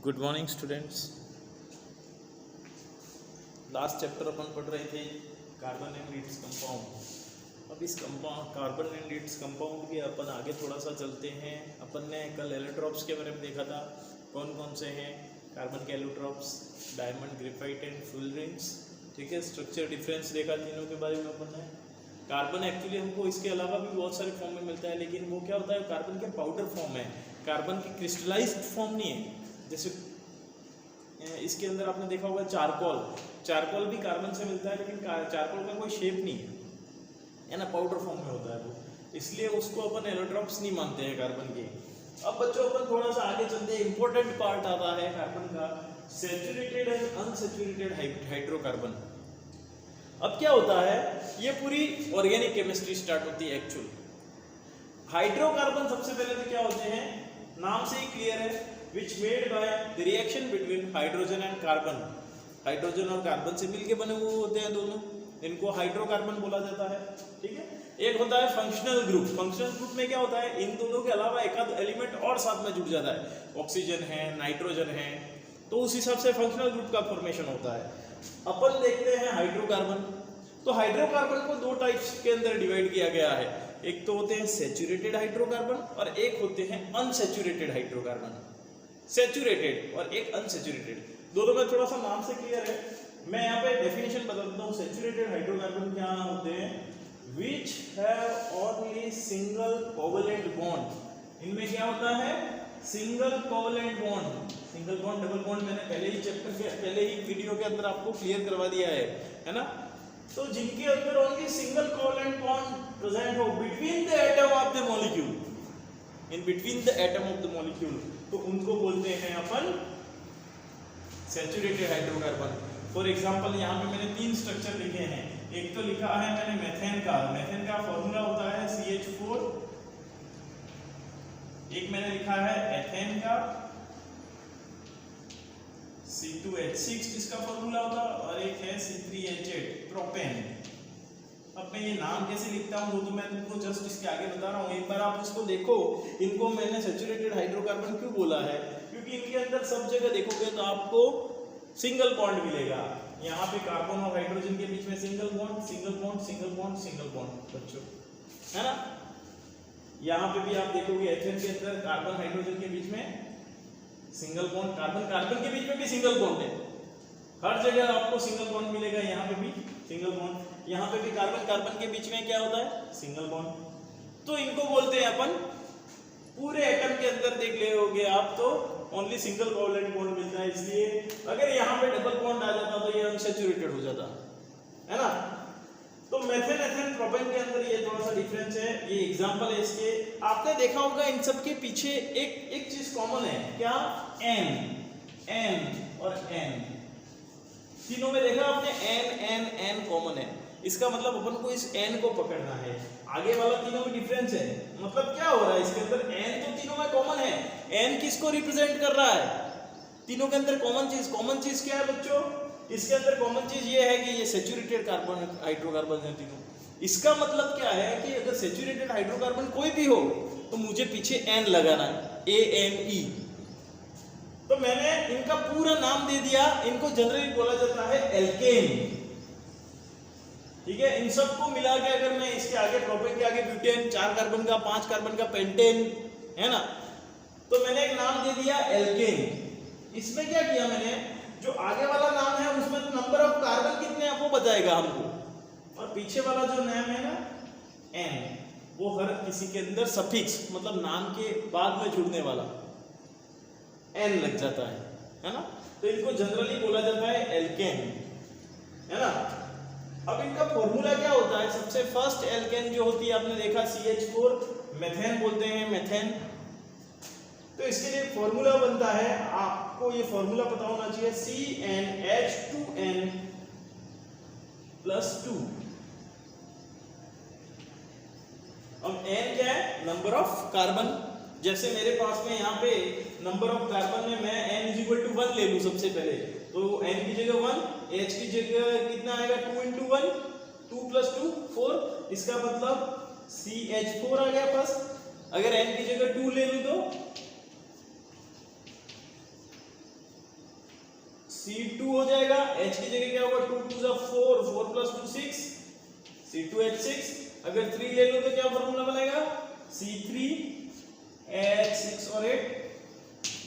Good morning students. Last chapter अपन पढ़ रहे थे कार्बन एंड इट्स कंपाउंड। अब इस कार्बन एंड इट्स कंपाउंड के अपन आगे थोड़ा सा चलते हैं। अपन ने कल एलोट्रॉप्स के बारे में देखा था, कौन कौन से हैं कार्बन के एलोट्रॉप्स, डायमंड, ग्रेफाइट एंड फुलरेंस। ठीक है, स्ट्रक्चर डिफरेंस देखा तीनों के बारे में अपन ने। कार्बन एक्चुअली हमको इसके अलावा भी बहुत सारे फॉर्म में मिलता है, लेकिन वो क्या होता है, कार्बन के पाउडर फॉर्म है, कार्बन की क्रिस्टलाइज्ड फॉर्म नहीं है। जैसे इसके अंदर आपने देखा होगा चारकोल भी कार्बन से मिलता है, लेकिन चारकोल का कोई शेप नहीं है ना, पाउडर फॉर्म में होता है वो, इसलिए उसको अपन एलोट्रॉप्स नहीं मानते हैं कार्बन के। अब बच्चों अपन थोड़ा सा आगे चलते हैं, इंपॉर्टेंट पार्ट आता है कार्बन का, सैचुरेटेड एंड अनसैचुरेटेड हाइड्रोकार्बन। अब क्या होता है, ये पूरी ऑर्गेनिक केमिस्ट्री स्टार्ट होती है एक्चुअल। हाइड्रोकार्बन सबसे पहले तो क्या होते हैं, नाम से ही क्लियर है, which made by the reaction between hydrogen and carbon। Hydrogen और कार्बन से मिलके बने हुए होते हैं दोनों, इनको हाइड्रोकार्बन बोला जाता है। ठीक है, एक होता है फंक्शनल ग्रुप। फंक्शनल ग्रुप में क्या होता है, इन दोनों के अलावा एक आध एलिमेंट और साथ में जुड़ जाता है, ऑक्सीजन है, नाइट्रोजन है, तो उस हिसाब से फंक्शनल ग्रुप का फॉर्मेशन होता है। अपन देखते हैं हाइड्रोकार्बन। तो हाइड्रोकार्बन को दो टाइप्स के अंदर डिवाइड किया गया है, एक तो होते हैं सैचुरेटेड हाइड्रोकार्बन और एक होते हैं अनसैचुरेटेड हाइड्रोकार्बन। सैचुरेटेड और एक अनसैचुरेटेड, दोनों में थोड़ा सा नाम से क्लियर है। मैं यहाँ पे डेफिनेशन बता देता हूँ। सैचुरेटेड हाइड्रोकार्बन क्या होते हैं, which have only single covalent bond. इनमें क्या होता है, single covalent bond. Single bond, double bond मैंने पहले ही चैप्टर के पहले ही वीडियो के अंदर आपको क्लियर करवा दिया है ना। तो जिनके अंदर only single covalent bond present हो between the atom of the molecule, in between the atom of the molecule, तो उनको बोलते हैं अपन सैचुरेटेड हाइड्रोकार्बन। फॉर एग्जांपल यहाँ पे मैंने तीन स्ट्रक्चर लिखे हैं। एक तो लिखा है मैंने मेथेन का फॉर्मूला होता है CH4। एक मैंने लिखा है एथेन का C2H6 जिसका फॉर्मूला होता है, और एक है C3H8 प्रोपेन। अब मैं ये नाम कैसे लिखता हूँ वो तो मैं तुमको जस्ट इसके आगे बता रहा हूँ, एक बार आप इसको देखो। इनको मैंने सैचुरेटेड हाइड्रोकार्बन क्यों बोला है, क्योंकि इनके अंदर सब जगह देखोगे तो आपको सिंगल बॉन्ड मिलेगा। यहाँ पे कार्बन और हाइड्रोजन के बीच में single bond, single bond, single bond, single bond बच्चों, है ना। यहाँ पे भी आप देखोगे एथेन के अंदर कार्बन हाइड्रोजन के बीच में सिंगल बॉन्ड, कार्बन के बीच में भी सिंगल बॉन्ड है, हर जगह आपको सिंगल बॉन्ड मिलेगा। यहाँ पे भी सिंगल बॉन्ड, यहाँ पे भी कार्बन के बीच में क्या होता है, सिंगल बॉन्ड। तो इनको बोलते हैं अपन, पूरे एटम के अंदर देख ले होगे आप तो ओनली सिंगल कोवलेंट बॉन्ड मिलता है, इसलिए अगर यहाँ पे डबल बॉन्ड आ जाता तो ये अनसैचुरेटेड हो जाता है ना। तो मेथेन, एथेन, प्रोपेन के अंदर ये थोड़ा सा डिफरेंस है। ये एग्जांपल है इसके। आपने देखा होगा इन सब के पीछे एक चीज कॉमन है, क्या, एन और एन। तीनों में देखा आपने एन कॉमन है। इसका मतलब अपन को इस एन को पकड़ना है। आगे वाला तीनों में डिफरेंस है, मतलब क्या हो रहा है इसके अंदर, एन तो तीनों में कॉमन है। एन किसको रिप्रेजेंट कर रहा है, तीनों के अंदर कॉमन चीज क्या है बच्चों, इसके अंदर कॉमन चीज ये है कि ये सैचुरेटेड कार्बन हाइड्रोकार्बन है तीनों। इसका मतलब क्या है कि अगर सैचुरेटेड हाइड्रोकार्बन कोई भी हो तो मुझे पीछे एन लगाना है, ANE। तो मैंने इनका पूरा नाम दे दिया, इनको जनरली बोला जाता है एल्केन। ठीक है, इन सबको मिला के अगर मैं इसके आगे प्रोपेन के आगे ब्यूटेन, 4 कार्बन का 5 कार्बन का पेंटेन, है ना, तो मैंने एक नाम दे दिया एल्केन। इसमें क्या किया मैंने, जो आगे वाला नाम है उसमें तो नंबर ऑफ कार्बन कितने हैं वो बताएगा हमको, और पीछे वाला जो नाम है ना एन, वो हर किसी के अंदर सफिक्स मतलब नाम के बाद में जुड़ने वाला एन लग जाता है ना। तो इनको जनरली बोला जाता है एल्केन, है ना। अब इनका फॉर्मूला क्या होता है, सबसे फर्स्ट एल्केन जो होती है आपने देखा CH4, मेथेन बोलते हैं मेथेन। तो इसके लिए फॉर्मूला बनता है, आपको ये फॉर्मूला पता होना चाहिए, CnH2n+2। अब n क्या है, नंबर ऑफ कार्बन। जैसे मेरे पास में यहाँ पे नंबर ऑफ कार्बन में मैं n = 1 ले लूं सबसे पहले, तो n की जगह 1, H की जगह कितना आएगा, 2 × 1, 2 + 2 4। इसका मतलब CH4 आ गया फर्स्ट। अगर n की जगह 2 ले लूं तो C2 हो जाएगा, H की जगह क्या होगा 2 2 जा 4, 4 + 2 6, C2H6। अगर 3 ले लो तो क्या फॉर्मूला बनेगा C3H6 और 8।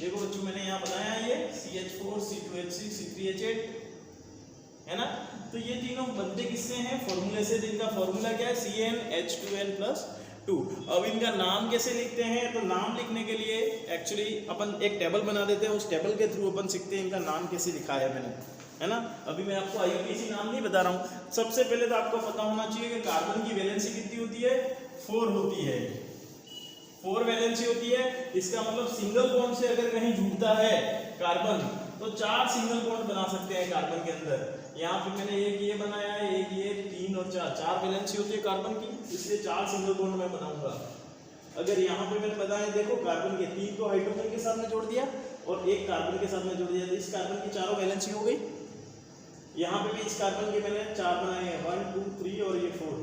देखो बच्चों मैंने यहाँ बनाया ये CH4 C2H6 C3H8 है ना। तो ये तीनों बनते किससे हैं फॉर्मूले से, जिनका फॉर्मूला क्या है CnH2n+2। अब इनका नाम कैसे लिखते हैं, तो नाम लिखने के लिए एक्चुअली अपन एक टेबल बना देते हैं, उस टेबल के थ्रू अपन सीखते हैं इनका नाम कैसे लिखा है मैंने, है ना। अभी मैं आपको IUPAC नाम नहीं बता रहा हूँ। सबसे पहले तो आपको पता होना चाहिए कि कार्बन की वैलेंसी कितनी होती है 4 होती है, 4 वैलेंसी होती है। इसका मतलब सिंगल बॉन्ड से अगर कहीं जुड़ता है कार्बन तो 4 सिंगल बॉन्ड बना सकते हैं कार्बन के अंदर। यहाँ पे मैंने एक ये बनाया है, एक ये, 3 और 4 वैलेंसी होती है कार्बन की, इसलिए 4 सिंगल बॉन्ड मैं बनाऊंगा। अगर यहाँ पे मैंने बताया देखो कार्बन के 3 को हाइड्रोजन के साथ में जोड़ दिया और एक कार्बन के साथ में जोड़ दिया, तो इस कार्बन की चारों वैलेंसी हो गई। यहाँ पे भी इस कार्बन के मैंने 4 बनाए हैं, 1 2 3 और ये 4।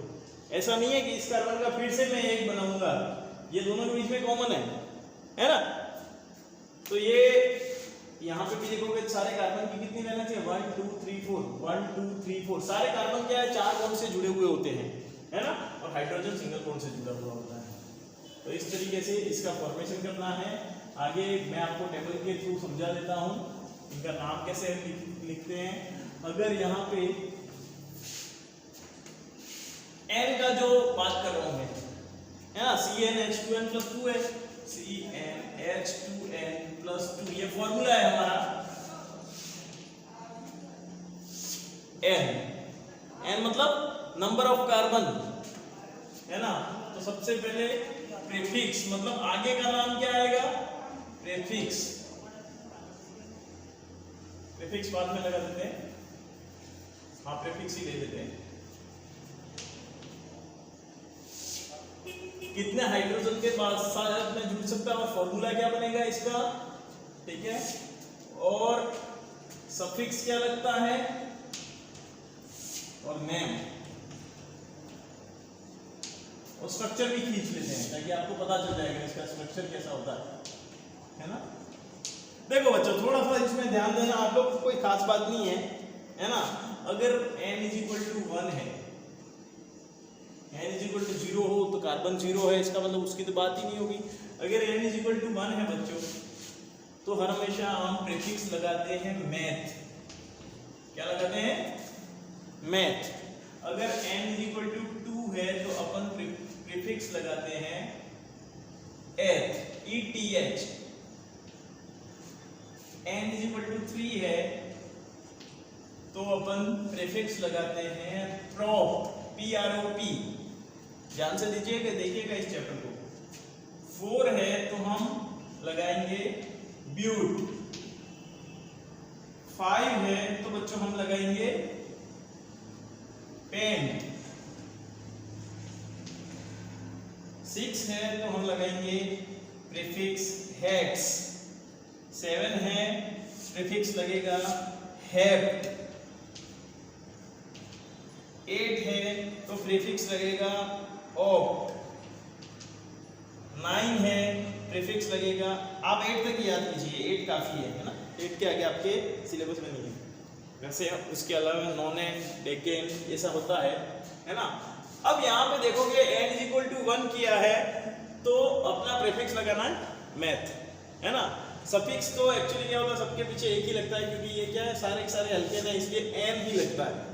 ऐसा नहीं है कि इस कार्बन का फिर से मैं एक बनाऊंगा, ये दोनों के बीच में कॉमन है ना। तो ये यहाँ पे भी देखोगे सारे कार्बन की कितनी वैलेंसी है 1 2 3 4, 1 2 3 4। सारे कार्बन क्या है 4 बॉन्ड से जुड़े हुए होते हैं, है ना, और हाइड्रोजन सिंगल बॉन्ड से जुड़ा हुआ होता है। तो इस तरीके से इसका फॉर्मेशन करना है। आगे मैं आपको टेबल के थ्रू समझा देता हूँ इनका नाम कैसे लिखते हैं। अगर यहाँ पे N का जो बात कर रहा हूँ मैं, है ना, CnH2n+2 है, CnH2n+2 ये फॉर्मूला है हमारा। N मतलब नंबर ऑफ कार्बन, है ना। तो सबसे पहले प्रीफिक्स मतलब आगे का नाम क्या आएगा प्रीफिक्स, प्रीफिक्स बाद में लगा देते हैं, हाँ प्रीफिक्स ही ले लेते हैं। कितने हाइड्रोजन के साथ में जुड़ सकता है और फॉर्मूला क्या बनेगा इसका, ठीक है। और सफिक्स क्या लगता है और नेम और स्ट्रक्चर भी खींच लेते हैं ताकि आपको पता चल जाएगा इसका स्ट्रक्चर कैसा होता है ना। देखो बच्चों थोड़ा सा इसमें ध्यान देना, आप लोग कोई खास बात नहीं है ना। अगर n = 1 है, n = 0 हो तो कार्बन 0 है, इसका मतलब उसकी तो बात ही नहीं होगी। अगर n = 1 है बच्चों तो हर हमेशा हम प्रीफिक्स लगाते हैं मैथ, क्या लगाते हैं मैथ। अगर n = 2 है तो अपन प्रीफिक्स लगाते हैं ETH। n = 3 है तो अपन प्रीफिक्स लगाते हैं PROP। ध्यान से दीजिएगा, देखिएगा इस चैप्टर को। 4 है तो हम लगाएंगे ब्यूट। 5 है तो बच्चों हम लगाएंगे पेंट। 6 है तो हम लगाएंगे प्रीफिक्स हेक्स। 7 है प्रीफिक्स लगेगा हेप्ट। 8 है तो प्रीफिक्स लगेगा ऑक्ट। 9 है प्रीफिक्स लगेगा, आप 8 तक याद कीजिए, 8 काफी है ना, 8 के आगे आपके सिलेबस में नहीं है। वैसे उसके अलावा नॉन-एन डेकेन ये सब होता है ना। अब यहाँ पे देखोगे n = 1 किया है तो अपना प्रीफिक्स लगाना है मैथ, है ना। सफिक्स तो एक्चुअली क्या होता है सबके पीछे एक ही लगता है, क्योंकि ये क्या है सारे के सारे हल्के हैं इसलिए n ही लगता है।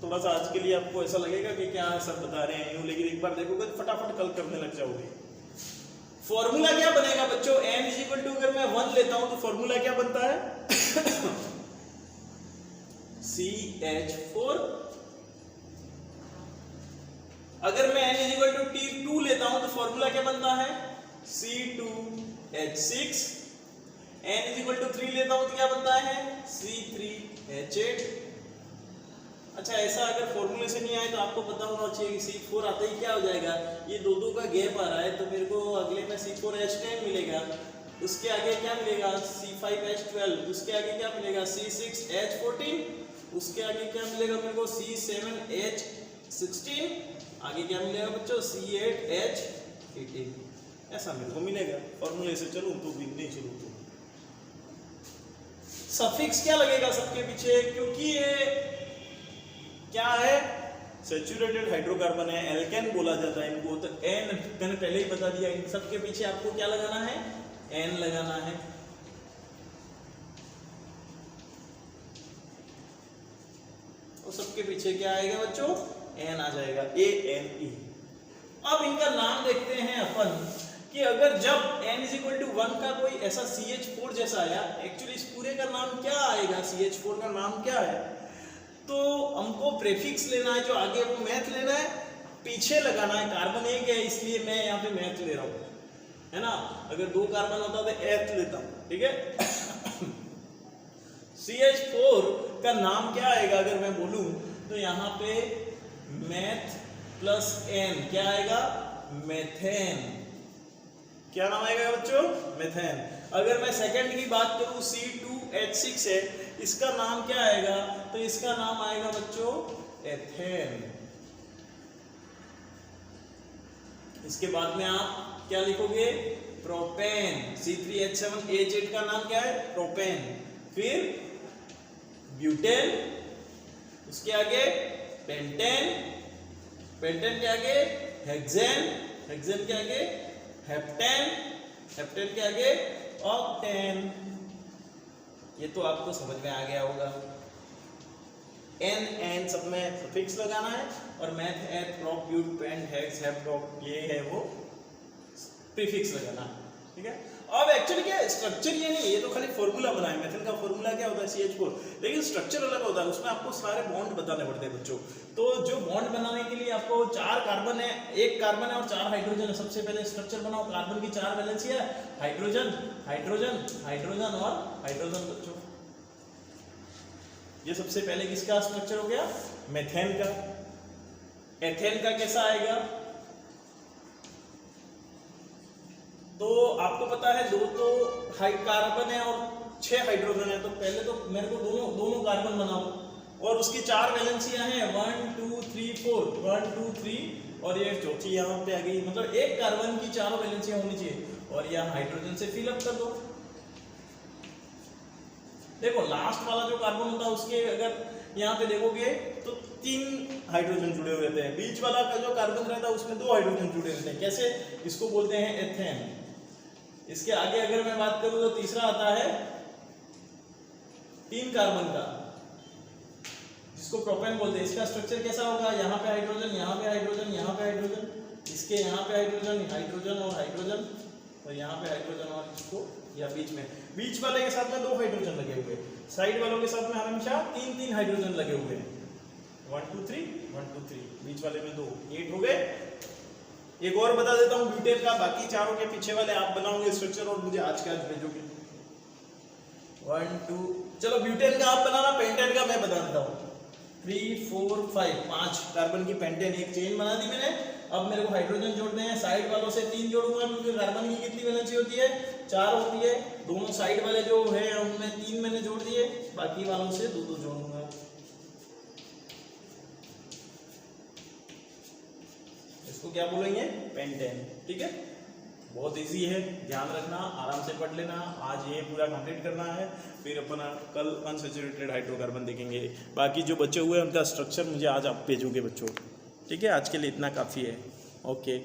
थोड़ा सा आज के लिए आपको ऐसा लगेगा कि क्या सब बता रहे हैं यूं, लेकिन एक बार देखोगे तो फटाफट कल करने लग जाओगे। फॉर्मूला क्या बनेगा बच्चों, n = अगर मैं 1 लेता हूं तो फॉर्मूला क्या बनता है CH4। अगर मैं n = T2 लेता हूं तो फॉर्मूला क्या बनता है C2H6। n = 3 लेता हूं तो क्या बनता है C3H8। अच्छा ऐसा अगर फॉर्मूले से नहीं आए तो आपको पता होना चाहिए कि C4 आते ही क्या हो जाएगा, ये दो का गैप आ रहा है तो मेरे को अगले में C4H10 मिलेगा, उसके आगे क्या मिलेगा C5H12, उसके आगे क्या मिलेगा C6H14, उसके आगे क्या मिलेगा मेरे को C7H16, आगे क्या मिलेगा बच्चों C8H18। ऐसा मेरे को मिलेगा फॉर्मूले से चलूं तो भी नहीं चलूं तो। सफिक्स क्या लगेगा सबके पीछे, क्योंकि ये क्या है, सैचुरेटेड हाइड्रोकार्बन है, एल्केन बोला जाता है इनको, तो एन मैंने पहले ही बता दिया, इन सबके पीछे आपको क्या लगाना है, एन लगाना है। और सबके पीछे क्या आएगा बच्चों, एन आ जाएगा, ANE। अब इनका नाम देखते हैं अपन कि अगर जब n=1 का कोई ऐसा CH4 जैसा आया, एक्चुअली इस पूरे का नाम क्या आएगा, CH4 का नाम क्या है, तो हमको प्रेफिक्स लेना है, जो आगे वो मैथ लेना है, पीछे लगाना है। कार्बन एक है इसलिए मैं यहाँ पे मैथ ले रहा हूँ, है ना, अगर 2 कार्बन होता तो एथ लेता हूँ, ठीक है। CH4 का नाम क्या आएगा अगर मैं बोलूं, तो यहाँ पे मैथ प्लस एन क्या आएगा, मेथेन। क्या नाम आएगा बच्चों, मेथेन। अगर मैं सेकंड की बात करूं, C2H6 है, इसका नाम क्या आएगा, तो इसका नाम आएगा बच्चों एथेन। इसके बाद में आप क्या लिखोगे, प्रोपेन। C3H7H8 का नाम क्या है, प्रोपेन। फिर ब्यूटेन, उसके आगे पेंटेन, पेंटेन के आगे हेक्सेन, हेक्सेन के आगे हेप्टेन, हेप्टेन के आगे ऑक्टेन। ये तो आपको समझ में आ गया होगा। एन सब में सफिक्स लगाना है, और meth, eth, prop, but, pent, hex, hep, prop, ये है वो प्रीफिक्स लगाना है, ठीक है। अब एक्चुअली क्या है, स्ट्रक्चर ये नहीं, ये तो खाली फॉर्मूला बना है, मेथेन का फॉर्मूला क्या होता है, CH4, लेकिन स्ट्रक्चर अलग होता है, उसमें आपको सारे बॉन्ड बताने पड़ते हैं बच्चों। तो जो बॉन्ड बनाने के लिए आपको 4 कार्बन है, 1 कार्बन है और 4 हाइड्रोजन है। सबसे पहले स्ट्रक्चर बनाओ, कार्बन की 4 वैलेंसी है, हाइड्रोजन, हाइड्रोजन, हाइड्रोजन और हाइड्रोजन बच्चों। ये सबसे पहले किसका स्ट्रक्चर हो गया, मेथेन का। एथेन का कैसा आएगा, तो आपको पता है 2 तो कार्बन है और 6 हाइड्रोजन है, तो पहले तो मेरे को दोनों कार्बन बनाओ, और उसकी 4 वैलेंसियां हैं, 1 2 3 4, 1 2 3, और ये चौथी यहाँ पे आ गई, मतलब एक कार्बन की 4 वैलेंसियां होनी चाहिए, और यहाँ हाइड्रोजन से फिल अप कर दो। देखो लास्ट वाला जो कार्बन होता है उसके अगर यहाँ पे देखोगे तो 3 हाइड्रोजन जुड़े हुए रहते हैं, बीच वाला का जो कार्बन रहता है उसमें 2 हाइड्रोजन जुड़े रहते हैं। कैसे, इसको बोलते हैं एथेन। इसके आगे अगर मैं बात करूं तो तीसरा आता है 3 कार्बन का, जिसको प्रोपेन बोलते हैं। इसका स्ट्रक्चर कैसा होगा, यहाँ पे हाइड्रोजन, यहाँ पे हाइड्रोजन, यहाँ पे हाइड्रोजन, इसके यहाँ पे हाइड्रोजन, हाइड्रोजन और हाइड्रोजन, और यहाँ पे हाइड्रोजन, और इसको या बीच वाले के साथ में 2 हाइड्रोजन लगे हुए, साइड वालों के साथ में हमेशा 3 हाइड्रोजन लगे हुए हैं। 1 2 3 1 2 3, बीच वाले में 2, 8 हो गए। एक और बता देता हूँ ब्यूटेन का, बाकी चारों के पीछे वाले आप बनाओगे स्ट्रक्चर और मुझे आज के आज भेजोगे। 1 2, चलो ब्यूटेन का आप बनाना, पेंटेन का मैं बता देता हूँ। 3 4 5 कार्बन की पेंटेन, एक चेन बना दी मैंने। अब मेरे को हाइड्रोजन जोड़ने हैं, साइड वालों से 3 जोड़ूंगा, क्योंकि कार्बन की कितनी वैलेंसी होती है, 4 होती है। दोनों साइड वाले जो है उनमें 3 मैंने जोड़ दिए, बाकी वालों से 2 जोड़ूंगा। इसको क्या बोलेंगे, पेंटेन, ठीक है। बहुत इजी है, ध्यान रखना, आराम से पढ़ लेना। आज ये पूरा कंप्लीट करना है, फिर अपन कल अनसैचुरेटेड हाइड्रोकार्बन देखेंगे। बाकी जो बचे हुए हैं उनका स्ट्रक्चर मुझे आज आप भेजोगे बच्चों, ठीक है। आज के लिए इतना काफ़ी है, ओके।